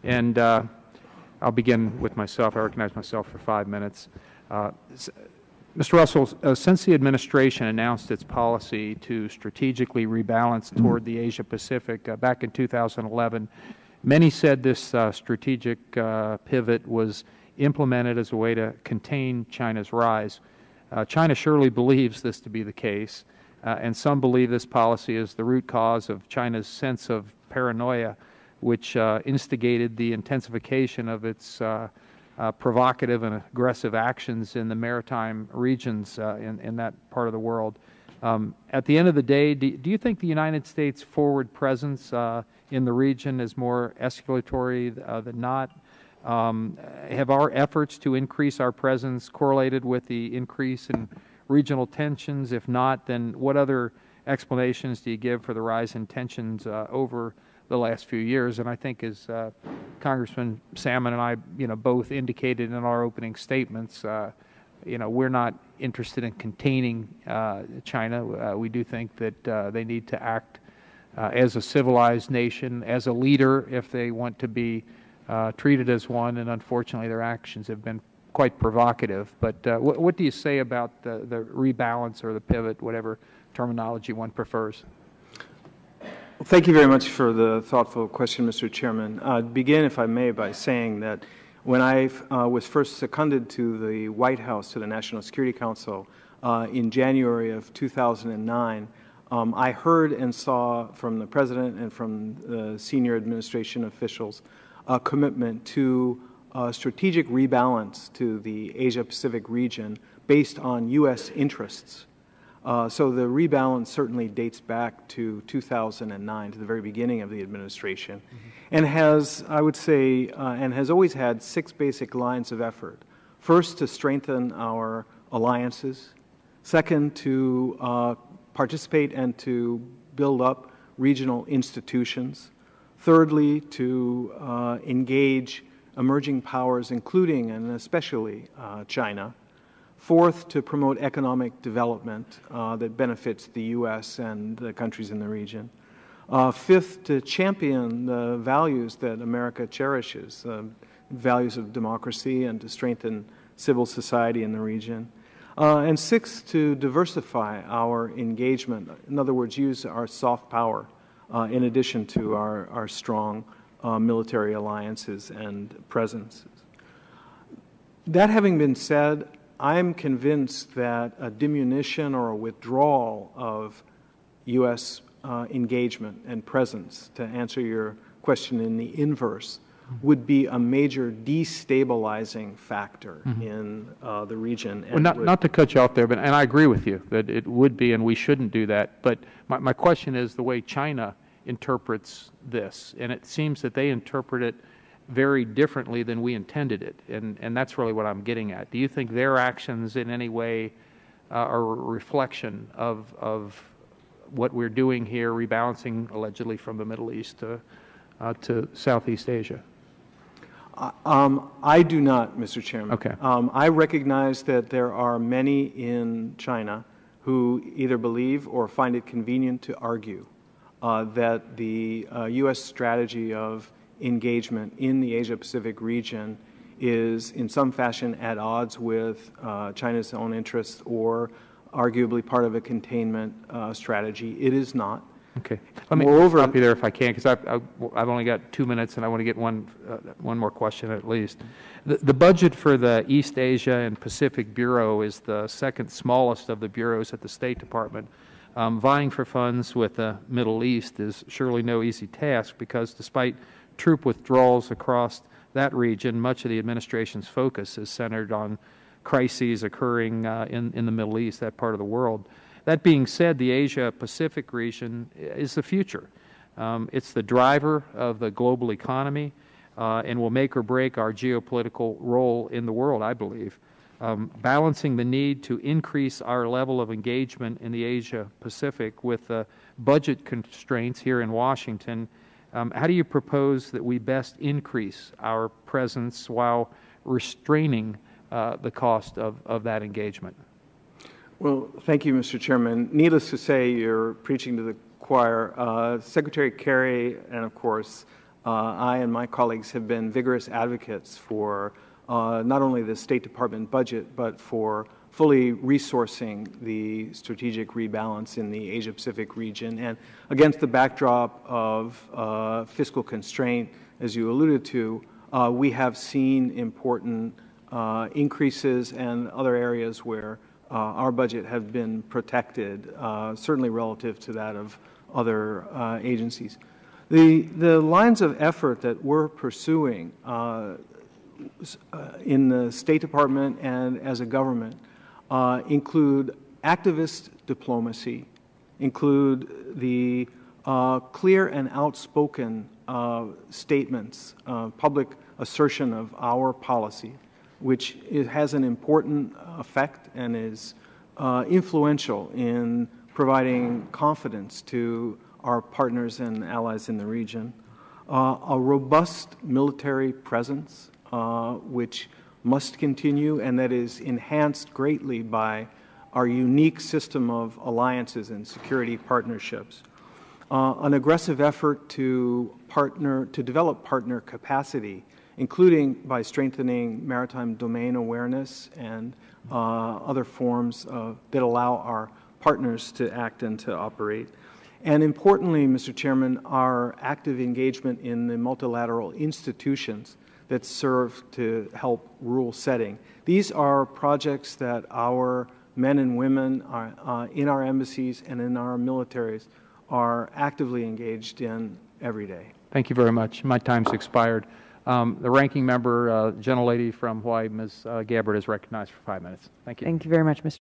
And I'll begin with myself. I recognize myself for 5 minutes. Mr. Russell, since the administration announced its policy to strategically rebalance toward the Asia-Pacific back in 2011, many said this strategic pivot was implemented as a way to contain China's rise. China surely believes this to be the case, and some believe this policy is the root cause of China's sense of paranoia, which instigated the intensification of its provocative and aggressive actions in the maritime regions in that part of the world. At the end of the day, do you think the United States' forward presence in the region is more escalatory than not? Have our efforts to increase our presence correlated with the increase in regional tensions? If not, then what other explanations do you give for the rise in tensions over the last few years? And I think, as Congressman Salmon and I, both indicated in our opening statements, we're not interested in containing China. We do think that they need to act as a civilized nation, as a leader, if they want to be treated as one. And unfortunately, their actions have been quite provocative. But what do you say about the rebalance or the pivot, whatever terminology one prefers? Well, thank you very much for the thoughtful question, Mr. Chairman. I'd begin, if I may, by saying that when I was first seconded to the White House, to the National Security Council, in January of 2009, I heard and saw from the President and from the senior administration officials a commitment to strategic rebalance to the Asia-Pacific region based on U.S. interests. So the rebalance certainly dates back to 2009, to the very beginning of the administration, and has, I would say, and has always had 6 basic lines of effort. First, to strengthen our alliances. Second, to participate and to build up regional institutions. Thirdly, to engage emerging powers, including and especially China. Fourth, to promote economic development that benefits the U.S. and the countries in the region. Fifth, to champion the values that America cherishes, values of democracy, and to strengthen civil society in the region. And sixth, to diversify our engagement. In other words, use our soft power in addition to our strong military alliances and presences. That having been said, I'm convinced that a diminution or a withdrawal of U.S. engagement and presence, to answer your question in the inverse, would be a major destabilizing factor in the region. And well, not to cut you off there, and I agree with you that it would be, and we shouldn't do that. But my question is the way China interprets this, and it seems that they interpret it very differently than we intended it, and that's really what I'm getting at. Do you think their actions in any way are a reflection of what we're doing here, rebalancing allegedly from the Middle East to Southeast Asia? I do not, Mr. Chairman. Okay. I recognize that there are many in China who either believe or find it convenient to argue that the U.S. strategy of engagement in the Asia-Pacific region is in some fashion at odds with China's own interests or arguably part of a containment strategy. It is not. Okay. Let me stop you there if I can, because I've only got 2 minutes and I want to get one more question at least. The budget for the East Asia and Pacific Bureau is the second smallest of the bureaus at the State Department. Vying for funds with the Middle East is surely no easy task, because despite troop withdrawals across that region, much of the administration's focus is centered on crises occurring in the Middle East, that part of the world. That being said, the Asia-Pacific region is the future. It's the driver of the global economy and will make or break our geopolitical role in the world, I believe. Balancing the need to increase our level of engagement in the Asia-Pacific with budget constraints here in Washington, how do you propose that we best increase our presence while restraining the cost of that engagement? Well, thank you, Mr. Chairman. Needless to say, you're preaching to the choir. Secretary Kerry and, of course, I and my colleagues have been vigorous advocates for not only the State Department budget, but for fully resourcing the strategic rebalance in the Asia-Pacific region. And against the backdrop of fiscal constraint, as you alluded to, we have seen important increases and other areas where our budget have been protected, certainly relative to that of other agencies. The lines of effort that we're pursuing in the State Department and as a government include activist diplomacy, include the clear and outspoken statements, public assertion of our policy, which has an important effect and is influential in providing confidence to our partners and allies in the region. A robust military presence, which must continue and that is enhanced greatly by our unique system of alliances and security partnerships. An aggressive effort to develop partner capacity, including by strengthening maritime domain awareness and other forms that allow our partners to act and to operate. And importantly, Mr. Chairman, our active engagement in the multilateral institutions that serve to help rule setting. These are projects that our men and women in our embassies and in our militaries are actively engaged in every day. Thank you very much. My time's expired. The ranking member, gentlelady from Hawaii, Ms. Gabbard, is recognized for 5 minutes. Thank you. Thank you very much, Mr.